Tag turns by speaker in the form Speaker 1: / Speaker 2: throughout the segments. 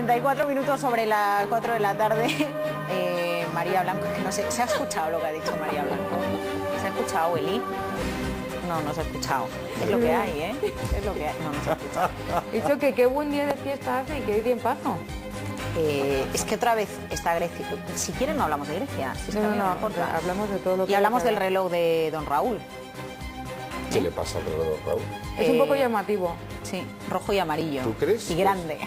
Speaker 1: 34 minutos sobre las 4 de la tarde. María Blanco, que no sé, ¿se ha escuchado lo que ha dicho María Blanco? ¿Se ha escuchado, Eli? No, no se ha escuchado. Es lo que hay, ¿eh? Es lo que hay. No, no se ha escuchado.
Speaker 2: He dicho que qué buen día de fiesta hace y qué tiempazo.
Speaker 1: Es que otra vez está Grecia. Si quieren no hablamos de Grecia. Si
Speaker 2: No, hablamos de todo lo que...
Speaker 1: Y hablamos del reloj de don Raúl.
Speaker 3: ¿Qué le pasa al reloj de don Raúl?
Speaker 2: Es un poco llamativo.
Speaker 1: Sí, rojo y amarillo.
Speaker 3: ¿Tú crees?
Speaker 1: Y grande.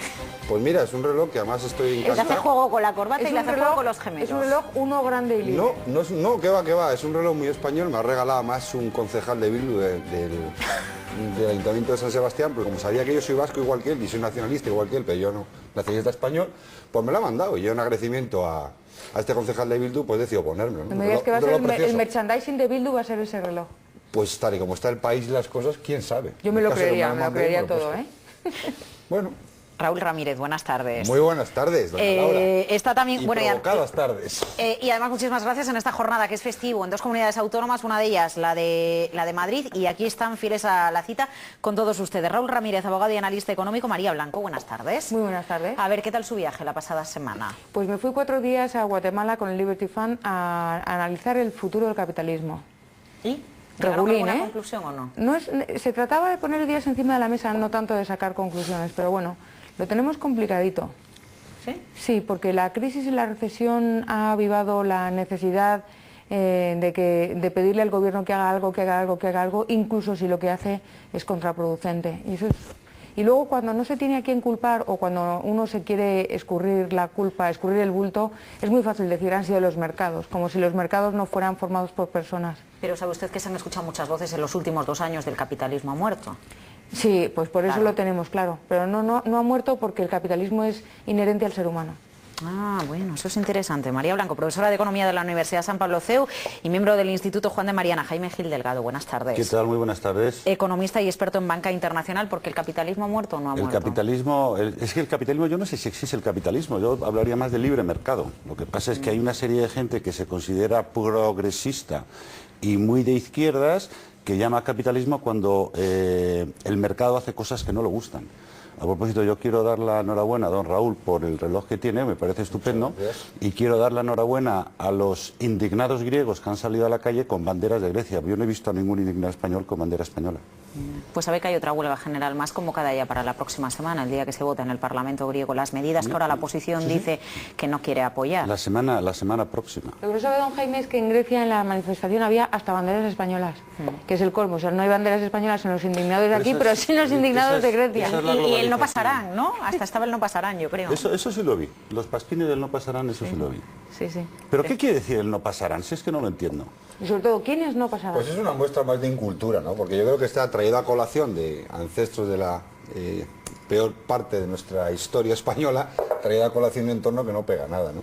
Speaker 3: Pues mira, es un reloj que además estoy en
Speaker 1: Le hace juego con la corbata y le hace juego con los gemelos.
Speaker 2: Es un reloj uno grande y libre.
Speaker 3: No, que va, es un reloj muy español, me ha regalado más un concejal de Bildu del Ayuntamiento de San Sebastián, porque como sabía que yo soy vasco igual que él y soy nacionalista igual que él, pero yo no, nacionalista español, pues me lo ha mandado y yo en agradecimiento a este concejal de Bildu pues decido ponérmelo, ¿no?
Speaker 2: No me digas que va a ser el merchandising de Bildu va a ser ese reloj.
Speaker 3: Pues tal y como está el país y las cosas, quién sabe.
Speaker 2: Yo me lo creería todo, ¿eh?
Speaker 3: Bueno.
Speaker 1: Raúl Ramírez, buenas tardes.
Speaker 3: Muy buenas tardes, doña Laura.
Speaker 1: Está también,
Speaker 3: y
Speaker 1: bueno,
Speaker 3: provocadas tardes.
Speaker 1: Y además muchísimas gracias en esta jornada que es festivo en dos comunidades autónomas, una de ellas la de Madrid, y aquí están fieles a la cita con todos ustedes. Raúl Ramírez, abogado y analista económico. María Blanco, buenas tardes.
Speaker 2: Muy buenas tardes.
Speaker 1: A ver, ¿qué tal su viaje la pasada semana?
Speaker 2: Pues me fui 4 días a Guatemala con el Liberty Fund a analizar el futuro del capitalismo.
Speaker 1: ¿Y?
Speaker 2: Regulín,
Speaker 1: ¿Alguna conclusión o no?
Speaker 2: Se trataba de poner ideas encima de la mesa, no tanto de sacar conclusiones, pero bueno, lo tenemos complicadito.
Speaker 1: ¿Sí?
Speaker 2: Sí, porque la crisis y la recesión ha avivado la necesidad de pedirle al gobierno que haga algo, incluso si lo que hace es contraproducente. Y luego cuando no se tiene a quién culpar o cuando uno se quiere escurrir la culpa, escurrir el bulto, es muy fácil decir han sido los mercados, como si los mercados no fueran formados por personas.
Speaker 1: Pero sabe usted que se han escuchado muchas voces en los últimos 2 años del capitalismo ha muerto.
Speaker 2: Sí, pues por eso lo tenemos claro, pero no ha muerto porque el capitalismo es inherente al ser humano.
Speaker 1: Ah, bueno, eso es interesante. María Blanco, profesora de Economía de la Universidad San Pablo CEU y miembro del Instituto Juan de Mariana. Jaime Gil Delgado, buenas tardes.
Speaker 4: ¿Qué tal? Muy buenas tardes.
Speaker 1: Economista y experto en banca internacional, porque el capitalismo ha muerto o no ha muerto.
Speaker 4: El capitalismo, es que el capitalismo, yo no sé si existe el capitalismo, yo hablaría más de libre mercado. Lo que pasa es que hay una serie de gente que se considera progresista y muy de izquierdas que llama capitalismo cuando el mercado hace cosas que no le gustan. A propósito, yo quiero dar la enhorabuena a don Raúl por el reloj que tiene, me parece estupendo, y quiero dar la enhorabuena a los indignados griegos que han salido a la calle con banderas de Grecia. Yo no he visto a ningún indignado español con bandera española.
Speaker 1: Pues sabe que hay otra huelga general más convocada ya para la próxima semana, el día que se vota en el Parlamento griego las medidas que ahora la oposición dice que no quiere apoyar.
Speaker 4: La semana próxima.
Speaker 2: Lo que sabe don Jaime es que en Grecia en la manifestación había hasta banderas españolas, que es el colmo. O sea, no hay banderas españolas en los indignados de aquí, pero sí en los indignados de Grecia.
Speaker 1: Y el no pasarán, ¿no? Hasta estaba el no pasarán, yo creo.
Speaker 4: Eso sí lo vi. Los pasquines del no pasarán, eso sí lo vi.
Speaker 2: Sí, sí.
Speaker 4: ¿Pero qué quiere decir el no pasarán? Si es que no lo entiendo.
Speaker 2: Y sobre todo, ¿quiénes no pasarán?
Speaker 3: Pues es una muestra más de incultura, ¿no? Porque yo creo que está traído a colación de ancestros de la peor parte de nuestra historia española, traída a colación de un entorno que no pega nada, ¿no?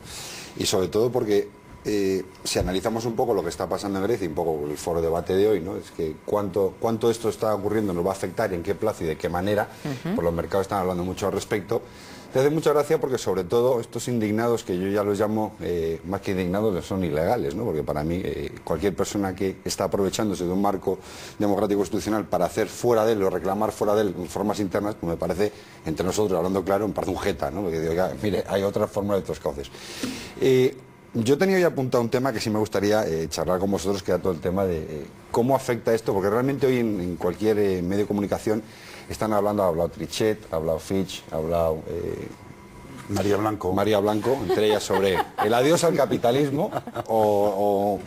Speaker 3: Y sobre todo porque si analizamos un poco lo que está pasando en Grecia y un poco el foro de debate de hoy, ¿no? Es que cuánto esto está ocurriendo nos va a afectar y en qué plazo y de qué manera, por los mercados están hablando mucho al respecto. Te hace mucha gracia porque sobre todo estos indignados, que yo ya los llamo, más que indignados, son ilegales, ¿no? Porque para mí cualquier persona que está aprovechándose de un marco democrático constitucional para hacer fuera de él o reclamar fuera de él formas internas, pues me parece, entre nosotros, hablando claro, me parece un jeta, ¿no? Porque digo, oiga, mire, hay otras formas de otros cauces. Yo he tenido ya apuntado un tema que sí me gustaría charlar con vosotros, que era todo el tema de cómo afecta esto, porque realmente hoy en cualquier medio de comunicación están hablando, ha hablado Trichet, ha hablado Fitch, ha hablado
Speaker 4: María Blanco,
Speaker 3: entre ellas sobre el adiós al capitalismo o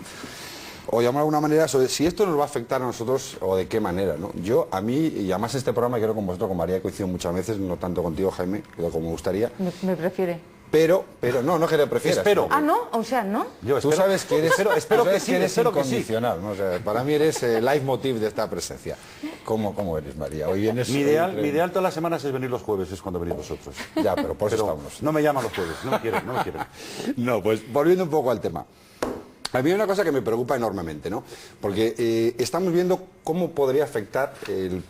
Speaker 3: llamar de alguna manera sobre si esto nos va a afectar a nosotros o de qué manera, ¿no? Yo, a mí, y además este programa quiero con vosotros, con María, he coincidido muchas veces, no tanto contigo, Jaime, pero como me gustaría.
Speaker 2: Me prefiere.
Speaker 3: Pero no que le prefieras.
Speaker 4: Espero.
Speaker 2: Ah, ¿no? O sea, ¿no?
Speaker 3: Tú sabes que eres,
Speaker 4: espero que sí,
Speaker 3: eres
Speaker 4: espero que sí.
Speaker 3: incondicional, ¿no? O sea, para mí eres el leitmotiv de esta presencia. ¿Cómo eres, María? Hoy vienes...
Speaker 4: Mi ideal todas las semanas es venir los jueves, es cuando venís vosotros.
Speaker 3: Ya, pero por eso estamos.
Speaker 4: No me llaman los jueves, no me quieren.
Speaker 3: No, pues volviendo un poco al tema. A mí hay una cosa que me preocupa enormemente, ¿no? Porque estamos viendo cómo podría afectar el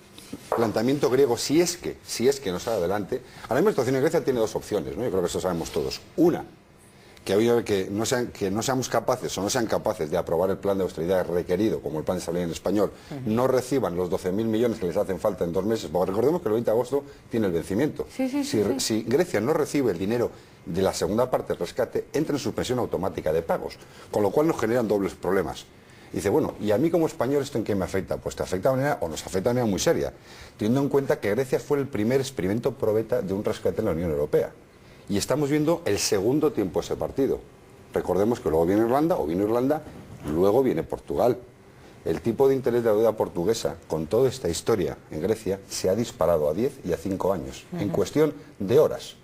Speaker 3: planteamiento griego, si es que no sale adelante. Ahora mismo la situación en Grecia tiene dos opciones, ¿no? Yo creo que eso sabemos todos. Una, que no seamos capaces o no sean capaces de aprobar el plan de austeridad requerido, como el plan de estabilidad en español, no reciban los 12.000 millones que les hacen falta en 2 meses, porque recordemos que el 20 de agosto tiene el vencimiento. Si Grecia no recibe el dinero de la segunda parte del rescate, entra en suspensión automática de pagos, con lo cual nos generan dobles problemas. Y dice, bueno, ¿y a mí como español esto en qué me afecta? Pues te afecta de manera, o nos afecta de manera muy seria, teniendo en cuenta que Grecia fue el primer experimento probeta de un rescate en la Unión Europea. Y estamos viendo el segundo tiempo de ese partido. Recordemos que luego viene Irlanda, luego viene Portugal. El tipo de interés de la deuda portuguesa, con toda esta historia en Grecia, se ha disparado a 10 y a 5 años, en cuestión de horas.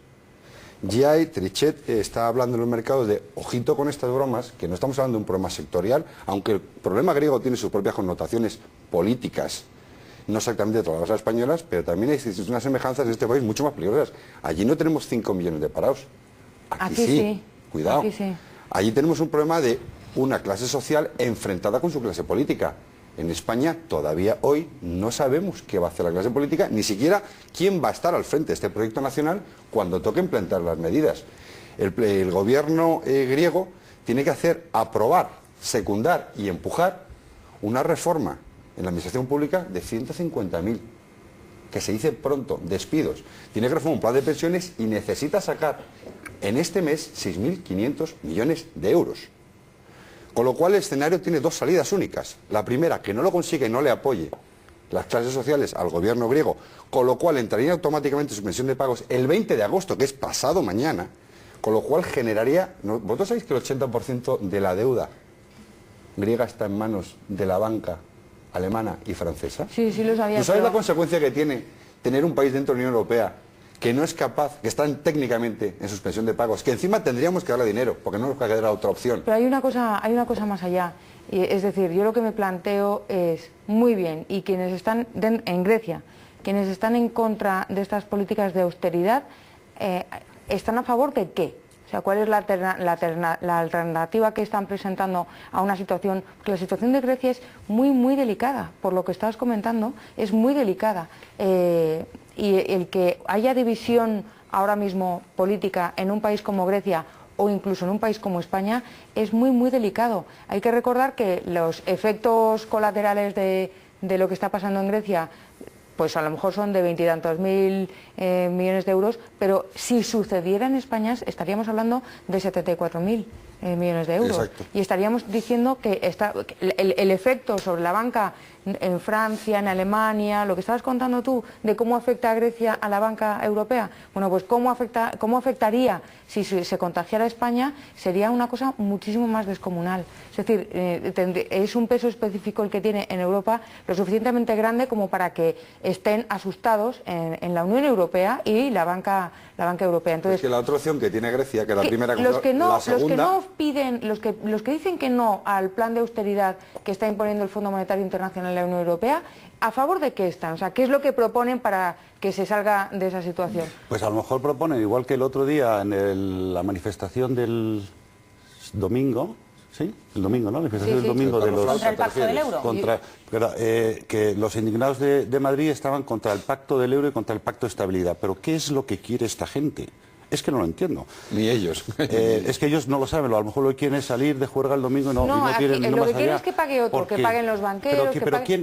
Speaker 3: Trichet está hablando en los mercados de ojito con estas bromas, que no estamos hablando de un problema sectorial, aunque el problema griego tiene sus propias connotaciones políticas, no exactamente de todas las españolas, pero también existen unas semejanzas en este país mucho más peligrosas. Allí no tenemos 5 millones de parados. Aquí sí. Cuidado.
Speaker 2: Aquí sí.
Speaker 3: Allí tenemos un problema de una clase social enfrentada con su clase política. En España todavía hoy no sabemos qué va a hacer la clase política, ni siquiera quién va a estar al frente de este proyecto nacional cuando toque implantar las medidas. El gobierno griego tiene que aprobar, secundar y empujar una reforma en la administración pública de 150.000, que se dice pronto, despidos. Tiene que reformar un plan de pensiones y necesita sacar en este mes 6.500 millones de euros. Con lo cual el escenario tiene 2 salidas únicas. La primera, que no lo consiga y no le apoye las clases sociales al gobierno griego, con lo cual entraría automáticamente suspensión de pagos el 20 de agosto, que es pasado mañana, con lo cual generaría... ¿Vosotros sabéis que el 80% de la deuda griega está en manos de la banca alemana y francesa?
Speaker 2: Sí, sí lo sabía.
Speaker 3: ¿Tú sabes la consecuencia que tiene tener un país dentro de la Unión Europea que no es capaz, que están técnicamente en suspensión de pagos, que encima tendríamos que darle dinero, porque no nos quedará otra opción?
Speaker 2: Pero hay una cosa más allá. Es decir, yo lo que me planteo es, muy bien, y quienes están en Grecia, quienes están en contra de estas políticas de austeridad, ¿están a favor de qué? O sea, ¿cuál es la alternativa que están presentando a una situación? Porque la situación de Grecia es muy delicada, por lo que estabas comentando, es muy delicada. Y el que haya división ahora mismo política en un país como Grecia o incluso en un país como España es muy delicado. Hay que recordar que los efectos colaterales de lo que está pasando en Grecia, pues a lo mejor son de 20 y tantos mil millones de euros, pero si sucediera en España estaríamos hablando de 74.000 millones de euros.
Speaker 3: Exacto.
Speaker 2: Y estaríamos diciendo que el efecto sobre la banca en Francia, en Alemania, lo que estabas contando tú de cómo afecta a Grecia a la banca europea, bueno, pues cómo afectaría si se contagiara a España, sería una cosa muchísimo más descomunal. Es decir, es un peso específico el que tiene en Europa lo suficientemente grande como para que estén asustados en la Unión Europea y la banca europea. Entonces,
Speaker 3: es que la otra opción que tiene Grecia, que la primera,
Speaker 2: los que no
Speaker 3: piden,
Speaker 2: los que dicen que no al plan de austeridad que está imponiendo el Fondo Monetario Internacional en la Unión Europea, ¿a favor de qué están? O sea, ¿qué es lo que proponen para que se salga de esa situación?
Speaker 4: Pues a lo mejor proponen, igual que el otro día en la manifestación del domingo, ¿sí? El domingo, ¿no? La manifestación del domingo de los...
Speaker 1: ¿Contra el pacto del euro?
Speaker 4: Que los indignados de Madrid estaban contra el pacto del euro y contra el pacto de estabilidad. Pero ¿qué es lo que quiere esta gente? Es que no lo entiendo.
Speaker 3: Ni ellos.
Speaker 4: Es que ellos no lo saben, a lo mejor lo que quieren es salir de juerga el domingo y no quieren ir
Speaker 2: lo
Speaker 4: más
Speaker 2: que quieren
Speaker 4: allá.
Speaker 2: es que pague otro, que paguen los banqueros...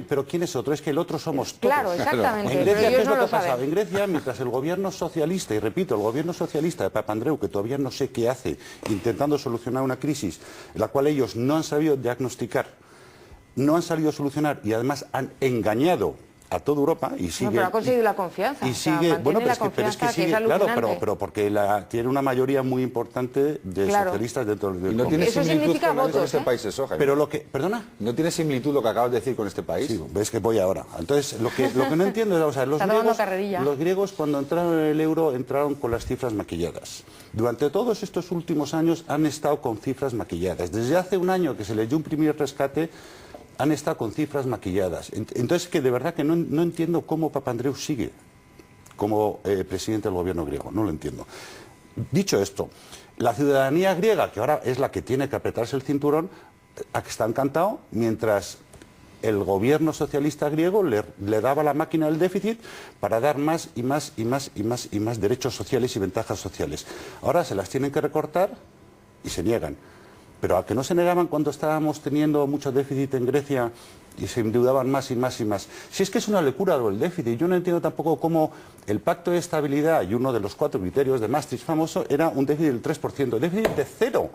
Speaker 4: Pero ¿quién es otro? Es que el otro somos todos.
Speaker 2: Claro, exactamente.
Speaker 4: En Grecia,
Speaker 2: pero
Speaker 4: ¿qué es
Speaker 2: ellos
Speaker 4: lo
Speaker 2: no
Speaker 4: que
Speaker 2: lo
Speaker 4: ha pasado?
Speaker 2: saben.
Speaker 4: En Grecia, mientras el gobierno socialista, y repito, el gobierno socialista de Papandreou, que todavía no sé qué hace, intentando solucionar una crisis, la cual ellos no han sabido diagnosticar, no han sabido solucionar y además han engañado a toda Europa y sigue...
Speaker 2: No, pero ha conseguido la confianza.
Speaker 4: Y sigue, bueno, pero es que sigue, claro, pero porque tiene una mayoría muy importante de socialistas dentro del
Speaker 3: no tiene
Speaker 2: eso
Speaker 3: similitud
Speaker 2: significa
Speaker 3: con
Speaker 2: votos,
Speaker 3: este país, eso, Jaime.
Speaker 4: Pero lo que... ¿Perdona?
Speaker 3: ¿No tiene similitud lo que acabas de decir con este país?
Speaker 4: Sí, ves que voy ahora. Entonces, lo que no entiendo es, o sea, los griegos cuando entraron en el euro entraron con las cifras maquilladas. Durante todos estos últimos años han estado con cifras maquilladas. Desde hace un año que se les dio un primer rescate, han estado con cifras maquilladas. Entonces, que de verdad que no entiendo cómo Papandreou sigue como presidente del gobierno griego. No lo entiendo. Dicho esto, la ciudadanía griega, que ahora es la que tiene que apretarse el cinturón, está encantado, mientras el gobierno socialista griego le daba la máquina del déficit para dar más y más derechos sociales y ventajas sociales. Ahora se las tienen que recortar y se niegan. Pero ¿a que no se negaban cuando estábamos teniendo mucho déficit en Grecia y se endeudaban más y más y más? Si es que es una locura el déficit. Yo no entiendo tampoco cómo el pacto de estabilidad y uno de los 4 criterios de Maastricht famoso era un déficit del 3%, déficit de 0.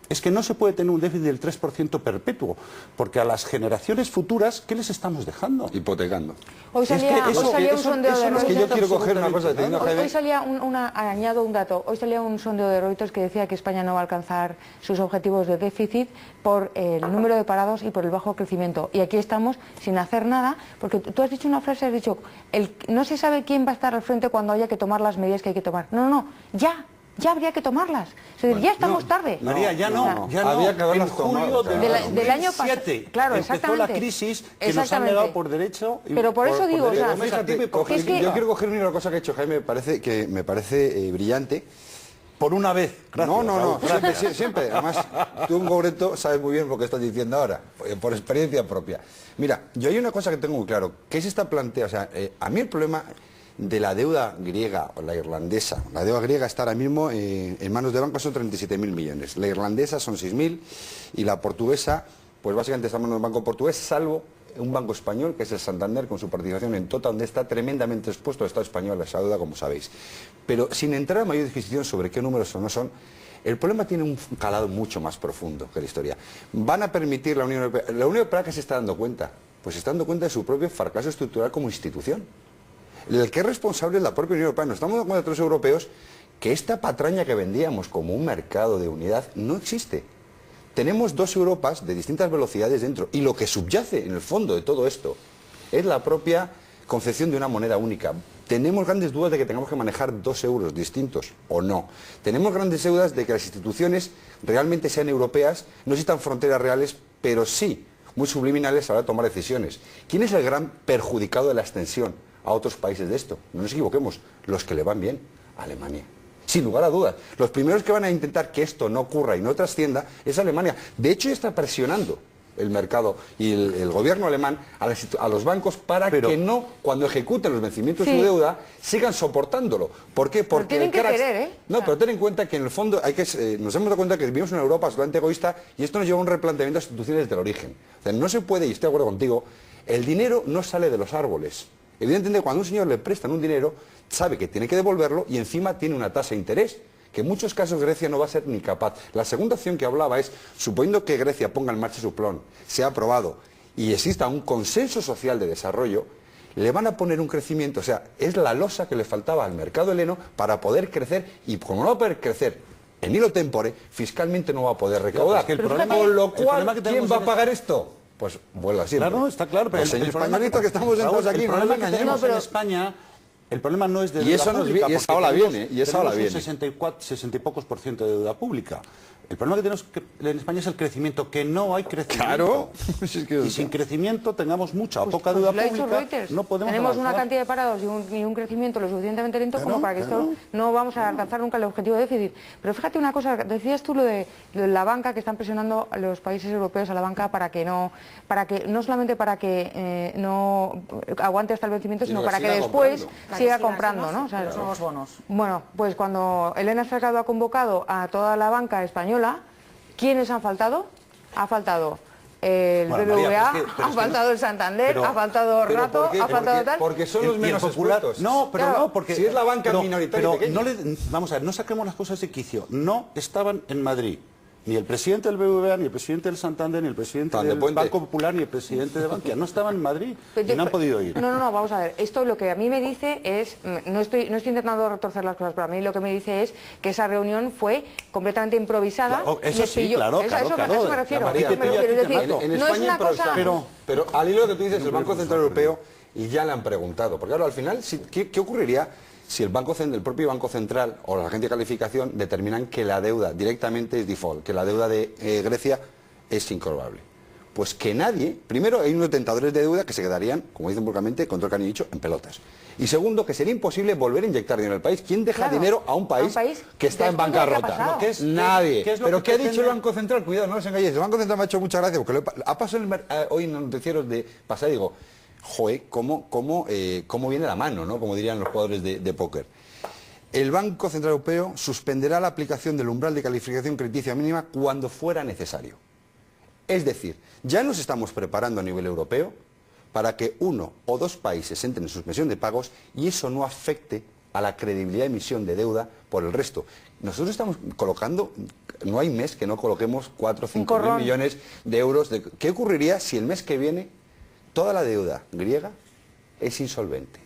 Speaker 4: Es que no se puede tener un déficit del 3% perpetuo, porque a las generaciones futuras, ¿qué les estamos dejando?
Speaker 3: Hipotecando.
Speaker 2: Hoy salía,
Speaker 4: Es que
Speaker 2: hoy salía un sondeo de
Speaker 3: Es que yo
Speaker 2: Reuters.
Speaker 3: quiero coger una cosa, teniendo a Jaime.
Speaker 2: Hoy salía añado un dato, hoy salía un sondeo de Reuters que decía que España no va a alcanzar sus objetivos de déficit por el número de parados y por el bajo crecimiento. Y aquí estamos sin hacer nada, porque tú has dicho una frase, has dicho, no se sabe quién va a estar al frente cuando haya que tomar las medidas que hay que tomar. No, no, no, ya habría que tomarlas. Es decir, ya estamos tarde.
Speaker 4: María, ya no.
Speaker 3: Había que haberlas
Speaker 4: en julio
Speaker 3: tomado.
Speaker 4: del
Speaker 2: año pasado.
Speaker 4: Claro,
Speaker 2: exactamente.
Speaker 4: empezó la crisis que nos han negado por derecho.
Speaker 2: Pero por eso digo,
Speaker 3: Fíjate,
Speaker 2: es que
Speaker 3: yo quiero coger una cosa que ha hecho Jaime, me parece brillante.
Speaker 4: Por una vez. Gracias,
Speaker 3: No, siempre. Además, tú en concreto sabes muy bien lo que estás diciendo ahora, por experiencia propia. Mira, yo hay una cosa que tengo muy claro, que es esta plantea, o sea, a mí el problema de la deuda griega o la irlandesa, la deuda griega está ahora mismo en manos de bancos, son 37.000 millones, la irlandesa son 6.000 y la portuguesa, pues básicamente está en manos del banco portugués, salvo un banco español, que es el Santander, con su participación en Tota, donde está tremendamente expuesto el Estado español a esa deuda, como sabéis. Pero sin entrar en mayor disquisición sobre qué números son o no son, el problema tiene un calado mucho más profundo que la historia. Van a permitir la Unión Europea, que se está dando cuenta, pues se está dando cuenta de su propio fracaso estructural como institución. El que es responsable es la propia Unión Europea. Nos estamos dando cuenta todos los europeos que esta patraña que vendíamos como un mercado de unidad no existe. Tenemos 2 Europas de distintas velocidades dentro y lo que subyace en el fondo de todo esto es la propia concepción de una moneda única. Tenemos grandes dudas de que tengamos que manejar 2 euros distintos o no. Tenemos grandes dudas de que las instituciones realmente sean europeas, no existan fronteras reales, pero sí muy subliminales a la hora de tomar decisiones. ¿Quién es el gran perjudicado de la extensión a otros países de esto? No nos equivoquemos, los que le van bien, Alemania. Sin lugar a dudas, los primeros que van a intentar que esto no ocurra y no trascienda es Alemania. De hecho, ya está presionando el mercado y el gobierno alemán a los bancos para que no, cuando ejecuten los vencimientos de su deuda, sigan soportándolo. ¿Por qué? Porque
Speaker 2: tienen que querer, ¿eh?
Speaker 3: No, pero ten en cuenta que en el fondo nos hemos dado cuenta que vivimos en una Europa absolutamente egoísta y esto nos lleva a un replanteamiento de instituciones desde el origen. O sea, no se puede, y estoy de acuerdo contigo, el dinero no sale de los árboles. Evidentemente, cuando a un señor le prestan un dinero, sabe que tiene que devolverlo y encima tiene una tasa de interés, que en muchos casos Grecia no va a ser ni capaz. La segunda opción que hablaba es, suponiendo que Grecia ponga en marcha su plan, sea aprobado y exista un consenso social de desarrollo, le van a poner un crecimiento, o sea, es la losa que le faltaba al mercado heleno para poder crecer, y como no va a poder crecer en hilo tempore, fiscalmente no va a poder recaudar.
Speaker 4: Claro, es que el problema,
Speaker 3: con lo cual,
Speaker 4: que
Speaker 3: ¿quién va a pagar esto? Pues vuelve así.
Speaker 4: Claro, está claro. Pero
Speaker 3: el españolito que estamos sentados aquí,
Speaker 4: el problema que tenemos en España, el problema no es de
Speaker 3: deuda pública. Y esa ola viene, y esa ola viene.
Speaker 4: 60 y pocos % de deuda pública. El problema que tenemos en España es el crecimiento, que no hay crecimiento.
Speaker 3: Claro.
Speaker 4: Y sin crecimiento tengamos mucha o poca deuda pública, no podemos
Speaker 2: Tenemos
Speaker 4: avanzar.
Speaker 2: una cantidad de parados y un crecimiento lo suficientemente lento como para que esto no vamos a alcanzar nunca el objetivo de déficit. Pero fíjate una cosa, decías tú lo de la banca, que están presionando a los países europeos a la banca para que no solamente para que no aguante hasta el vencimiento, sino para que después siga comprando, ¿no? O sea,
Speaker 1: los nuevos bonos.
Speaker 2: Bueno, pues cuando Elena Salgado ha convocado a toda la banca española, ¿quiénes han faltado? Ha faltado el BBVA, ha faltado el Santander, ha faltado Rato, ha faltado tal.
Speaker 3: Porque son los menos expuestos.
Speaker 4: No, pero
Speaker 2: claro,
Speaker 4: no, porque
Speaker 3: si es la banca minoritaria
Speaker 4: pero
Speaker 3: pequeña.
Speaker 4: vamos a ver, no saquemos las cosas de quicio. No estaban en Madrid ni el presidente del BBVA, ni el presidente del Santander, ni el presidente del Banco Popular, ni el presidente de Bankia. No estaban en Madrid y no han podido ir.
Speaker 2: No, vamos a ver. Esto lo que a mí me dice es, no estoy intentando retorcer las cosas, pero a mí lo que me dice es que esa reunión fue completamente improvisada.
Speaker 4: Claro, eso sí, claro.
Speaker 2: A eso me refiero.
Speaker 3: En España improvisada. Pero al hilo que tú dices, el Banco Central Europeo, y ya le han preguntado, porque claro, al final, ¿qué ocurriría si el propio Banco Central o la agencia de calificación determinan que la deuda directamente es default, que la deuda de Grecia es incobrable? Pues que nadie, primero hay unos tentadores de deuda que se quedarían, como dicen vulgarmente, con todo el cariño dicho, en pelotas. Y segundo, que sería imposible volver a inyectar dinero al país. ¿Quién deja dinero a un país que está en bancarrota? Nadie. ¿Pero qué ha dicho el Banco Central? Cuidado, no os engañéis. El Banco Central me ha hecho mucha gracia, porque ha pasado hoy en los noticieros de pasar y digo, joder, cómo viene la mano, ¿no? Como dirían los jugadores de póker. el Banco Central Europeo suspenderá la aplicación del umbral de calificación crediticia mínima cuando fuera necesario. Es decir, ya nos estamos preparando a nivel europeo para que 1 o 2 países entren en suspensión de pagos y eso no afecte a la credibilidad de emisión de deuda por el resto. Nosotros estamos colocando, no hay mes que no coloquemos 4 o 5 mil millones de euros. ¿Qué ocurriría si el mes que viene toda la deuda griega es insolvente?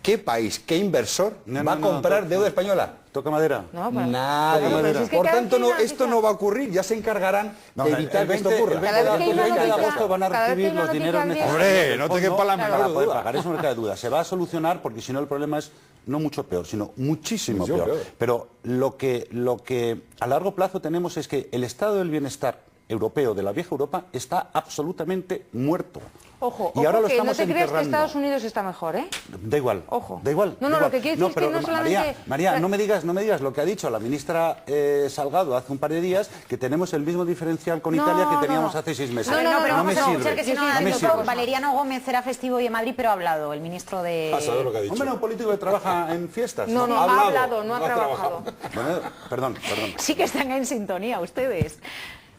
Speaker 3: ¿Qué país, qué inversor va a comprar deuda española?
Speaker 4: ¿Toca madera?
Speaker 2: No,
Speaker 3: Nadie. Por tanto, esto no va a ocurrir, ya se encargarán de evitar que esto ocurra.
Speaker 4: El 20 de agosto van a recibir los dineros necesarios.
Speaker 3: Hombre, no te quepa la
Speaker 4: para
Speaker 3: menor
Speaker 4: poder
Speaker 3: duda.
Speaker 4: pagar, eso no queda duda. Se va a solucionar porque si no el problema es no mucho peor, sino muchísimo peor. Pero lo que a largo plazo tenemos es que el estado del bienestar europeo de la vieja Europa está absolutamente muerto.
Speaker 2: Ojo,
Speaker 4: y ahora lo
Speaker 2: que no
Speaker 4: estamos
Speaker 2: te creas que
Speaker 4: enterrando.
Speaker 2: Estados Unidos está mejor, ¿eh?
Speaker 4: Da igual.
Speaker 2: Ojo.
Speaker 4: Da igual.
Speaker 2: No,
Speaker 4: da
Speaker 2: lo
Speaker 4: igual.
Speaker 2: que quiere decir es que
Speaker 4: pero,
Speaker 2: no solamente...
Speaker 4: María, no me digas lo que ha dicho la ministra Salgado hace un par de días, que tenemos el mismo diferencial con Italia que teníamos hace 6 meses.
Speaker 1: No
Speaker 4: me sirve.
Speaker 1: Que si no,
Speaker 4: No me sirve.
Speaker 1: Valeriano Gómez era festivo hoy en Madrid, pero ha hablado el ministro de...
Speaker 3: ¿Sabes lo que ha dicho?
Speaker 4: Hombre, un político que trabaja en fiestas.
Speaker 2: No, ha hablado, no ha trabajado.
Speaker 4: Bueno, perdón.
Speaker 1: Sí que están en sintonía ustedes.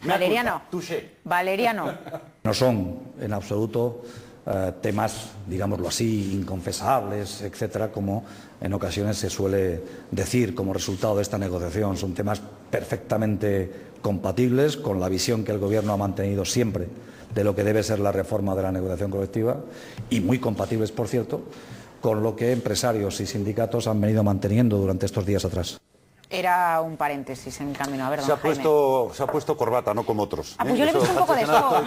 Speaker 4: Mea
Speaker 1: Valeriano.
Speaker 4: culpa, touché.
Speaker 1: Valeriano.
Speaker 5: No son en absoluto temas, digámoslo así, inconfesables, etcétera, como en ocasiones se suele decir como resultado de esta negociación. Son temas perfectamente compatibles con la visión que el Gobierno ha mantenido siempre de lo que debe ser la reforma de la negociación colectiva y muy compatibles, por cierto, con lo que empresarios y sindicatos han venido manteniendo durante estos días atrás.
Speaker 1: Era un paréntesis en camino. A ver, don
Speaker 4: Se ha
Speaker 1: Jaime.
Speaker 4: puesto corbata, no como otros.
Speaker 1: Pues yo le he visto un poco de eso.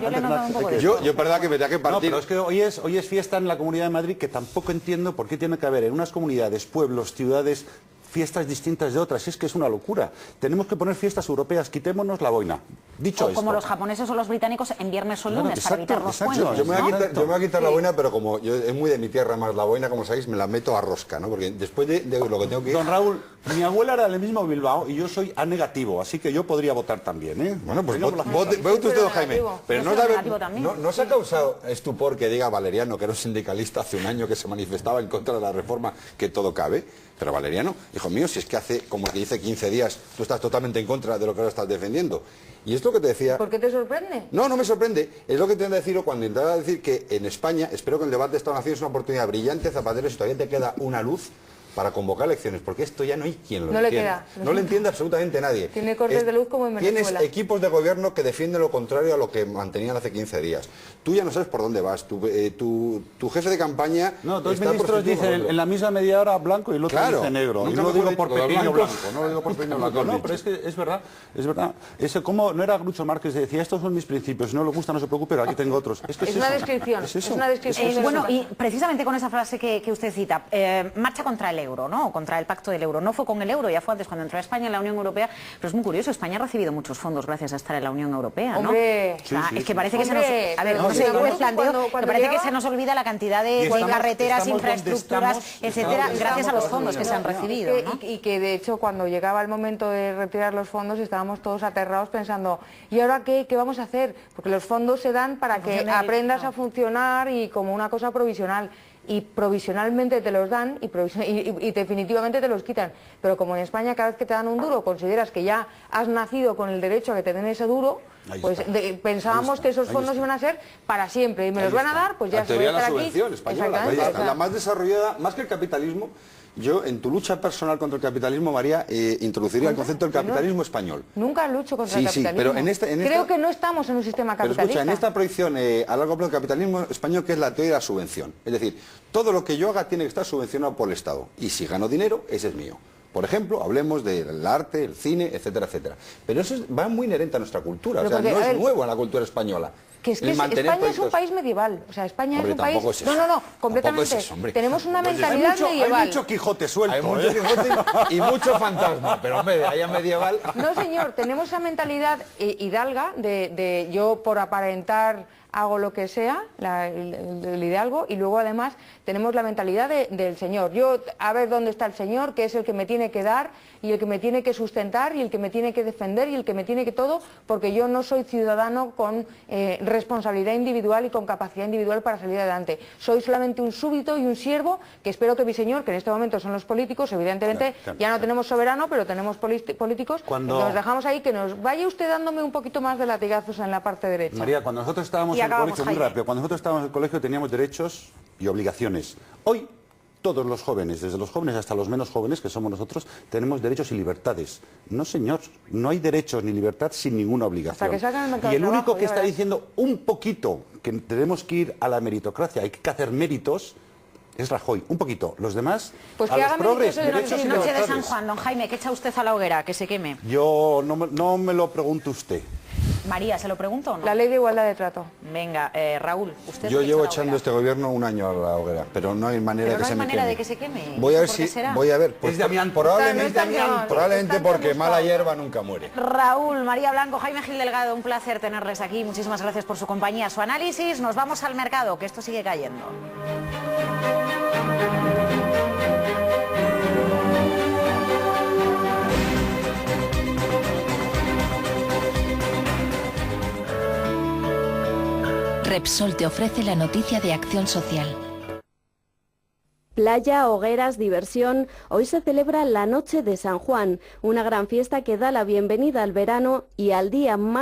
Speaker 1: Yo le he notado un poco de eso.
Speaker 3: Yo, verdad que me tenía que
Speaker 4: No,
Speaker 3: partir.
Speaker 4: pero es que hoy es fiesta en la Comunidad de Madrid, que tampoco entiendo por qué tiene que haber en unas comunidades, pueblos, ciudades, fiestas distintas de otras. Es que es una locura. Tenemos que poner fiestas europeas, quitémonos la boina. Dicho
Speaker 1: O
Speaker 4: esto.
Speaker 1: como los japoneses o los británicos en viernes o lunes,
Speaker 4: Claro,
Speaker 1: para evitar los
Speaker 4: exacto.
Speaker 1: puentes.
Speaker 3: Yo me voy
Speaker 1: ¿no?
Speaker 3: a quitar la boina, pero como es muy de mi tierra más la boina, como sabéis, me la meto a rosca, ¿no? Porque después de lo que tengo que ir...
Speaker 4: Don Raúl, mi abuela era del mismo Bilbao y yo soy A negativo, así que yo podría votar también, ¿eh?
Speaker 3: Bueno, pues
Speaker 4: Digamos la-
Speaker 3: vote usted, don Jaime.
Speaker 2: negativo.
Speaker 3: Pero
Speaker 1: Yo
Speaker 3: no,
Speaker 1: soy negativo también.
Speaker 3: no se ha causado estupor que diga Valeriano, que era un sindicalista hace un año que se manifestaba en contra de la reforma, que todo cabe. Pero Valeriano, hijo mío, si es que hace, como que dice 15 días, tú estás totalmente en contra de lo que ahora estás defendiendo. Y es lo que te decía...
Speaker 2: ¿Por qué te sorprende?
Speaker 3: No me sorprende. Es lo que te voy a decir cuando intentaba decir que en España, espero que el debate de Estado Nación es una oportunidad brillante, Zapatero, si todavía te queda una luz para convocar elecciones, porque esto ya no hay quien lo
Speaker 2: No le
Speaker 3: entienda.
Speaker 2: queda.
Speaker 3: No le entiende absolutamente nadie.
Speaker 2: Tiene cortes de luz como en Venezuela.
Speaker 3: Tienes equipos de gobierno que defienden lo contrario a lo que mantenían hace 15 días. Tú ya no sabes por dónde vas. Tu jefe de campaña...
Speaker 4: No, dos
Speaker 3: está
Speaker 4: ministros
Speaker 3: por
Speaker 4: dicen
Speaker 3: otro.
Speaker 4: en la misma media hora blanco y el otro
Speaker 3: Claro.
Speaker 4: dice negro. Y
Speaker 3: Nunca
Speaker 4: no lo
Speaker 3: mejor
Speaker 4: digo
Speaker 3: dicho,
Speaker 4: por
Speaker 3: lo de
Speaker 4: pequeño
Speaker 3: blancos.
Speaker 4: blanco, no lo digo por pequeño blanco. No, pero es que es verdad, es verdad. Ese, como no era Groucho Márquez que decía, estos son mis principios, si no le gusta no se preocupe, pero aquí tengo otros. Es que
Speaker 2: Es una
Speaker 4: eso.
Speaker 2: descripción.
Speaker 4: Es eso.
Speaker 2: Es una descripción.
Speaker 1: Bueno, y precisamente con esa frase que usted cita, marcha contra el euro, ¿no? O contra el pacto del euro. No fue con el euro, ya fue antes cuando entró España en la Unión Europea, pero es muy curioso, España ha recibido muchos fondos gracias a estar en la Unión Europea, ¿no?
Speaker 2: Hombre.
Speaker 1: O sea,
Speaker 4: Sí,
Speaker 1: es que parece que se nos...
Speaker 2: Hombre,
Speaker 1: A ver,
Speaker 2: pero
Speaker 1: no sé,
Speaker 2: sí,
Speaker 1: yo me
Speaker 2: sí,
Speaker 1: planteo,
Speaker 2: cuando
Speaker 1: me parece que
Speaker 2: llega-
Speaker 1: se nos olvida la cantidad de
Speaker 4: estamos-
Speaker 1: carreteras,
Speaker 4: estamos donde
Speaker 1: infraestructuras,
Speaker 4: estamos,
Speaker 1: etcétera,
Speaker 4: estamos
Speaker 1: gracias a los
Speaker 4: donde
Speaker 1: fondos que se han
Speaker 4: estamos.
Speaker 1: recibido, ¿no?
Speaker 2: Y que de hecho cuando llegaba el momento de retirar los fondos estábamos todos aterrados pensando, ¿y ahora qué vamos a hacer? Porque los fondos se dan para que
Speaker 1: función del-
Speaker 2: aprendas
Speaker 1: no.
Speaker 2: a funcionar y como una cosa provisional. Y provisionalmente te los dan y definitivamente te los quitan. Pero como en España cada vez que te dan un duro consideras que ya has nacido con el derecho a que te den ese duro,
Speaker 4: Ahí
Speaker 2: pues
Speaker 4: está.
Speaker 2: pensábamos que esos
Speaker 4: Ahí
Speaker 2: fondos
Speaker 4: está.
Speaker 2: iban a ser para siempre y me los van a dar, pues ya
Speaker 3: La teoría de
Speaker 2: voy a
Speaker 3: la
Speaker 2: estar aquí.
Speaker 3: subvención española,
Speaker 2: Exactamente,
Speaker 3: la,
Speaker 2: o sea,
Speaker 3: la más desarrollada, más que el capitalismo. Yo, en tu lucha personal contra el capitalismo, María, introduciría el concepto del capitalismo español.
Speaker 2: Nunca lucho contra
Speaker 3: Sí,
Speaker 2: el
Speaker 3: sí,
Speaker 2: capitalismo.
Speaker 3: pero en esta-
Speaker 2: Creo que no estamos en un sistema
Speaker 3: Pero
Speaker 2: capitalista.
Speaker 3: escucha, en esta proyección a largo plazo del capitalismo español, que es la teoría de la subvención. Es decir, todo lo que yo haga tiene que estar subvencionado por el Estado. Y si gano dinero, ese es mío. Por ejemplo, hablemos del arte, el cine, etcétera, etcétera. Pero eso va muy inherente a nuestra cultura.
Speaker 2: Pero
Speaker 3: O sea,
Speaker 2: porque,
Speaker 3: no
Speaker 2: a
Speaker 3: es
Speaker 2: ver,
Speaker 3: nuevo en la cultura española.
Speaker 2: Que es que
Speaker 3: El mantener
Speaker 2: España es un
Speaker 3: proyectos-
Speaker 2: país medieval. O sea, España
Speaker 3: Hombre,
Speaker 2: es un país...
Speaker 3: tampoco es eso.
Speaker 2: No, completamente.
Speaker 3: Tampoco es eso, hombre.
Speaker 2: Tenemos una
Speaker 3: Entonces,
Speaker 2: mentalidad medieval.
Speaker 4: Hay mucho Quijote suelto.
Speaker 3: Hay mucho Quijote y mucho fantasma, pero hombre, de allá medieval...
Speaker 2: No, señor, tenemos esa mentalidad hidalga de yo por aparentar hago lo que sea, el hidalgo, y luego además tenemos la mentalidad del señor. Yo a ver dónde está el señor, que es el que me tiene que dar y el que me tiene que sustentar y el que me tiene que defender y el que me tiene que todo, porque yo no soy ciudadano con responsabilidad individual y con capacidad individual para salir adelante. Soy solamente un súbdito y un siervo que espero que mi señor, que en este momento son los políticos, evidentemente ya no tenemos soberano, pero tenemos políticos,
Speaker 4: Cuando...
Speaker 2: nos dejamos ahí, que nos vaya usted dándome un poquito más de latigazos en la parte derecha.
Speaker 4: María, cuando nosotros estábamos en el colegio, muy rápido, cuando nosotros estábamos en el colegio teníamos derechos y obligaciones. Hoy todos los jóvenes, desde los jóvenes hasta los menos jóvenes, que somos nosotros, tenemos derechos y libertades. No, señor, no hay derechos ni libertad sin ninguna obligación. Y el único que está diciendo un poquito que tenemos que ir a la meritocracia, hay que hacer méritos, es Rajoy, un poquito. Los demás,
Speaker 2: pues
Speaker 4: a los progres, derechos y
Speaker 1: noche
Speaker 4: libertades.
Speaker 1: de San Juan, don Jaime, que echa usted a la hoguera, que se queme.
Speaker 4: Yo, no me lo pregunte usted.
Speaker 1: María, ¿se lo pregunto o no?
Speaker 2: La ley de igualdad de trato.
Speaker 1: Venga, Raúl, usted...
Speaker 3: Yo llevo echando este gobierno un año a la hoguera, pero no hay manera que se me queme.
Speaker 1: ¿Pero no hay manera de que se queme?
Speaker 3: Voy a ver si... Voy a ver.
Speaker 4: Pues, es de amianto.
Speaker 3: Probablemente porque mala hierba nunca muere.
Speaker 1: Raúl, María Blanco, Jaime Gil Delgado, un placer tenerles aquí. Muchísimas gracias por su compañía, su análisis. Nos vamos al mercado, que esto sigue cayendo.
Speaker 6: Repsol te ofrece la noticia de acción social.
Speaker 7: Playa, hogueras, diversión. Hoy se celebra la Noche de San Juan, una gran fiesta que da la bienvenida al verano y al día más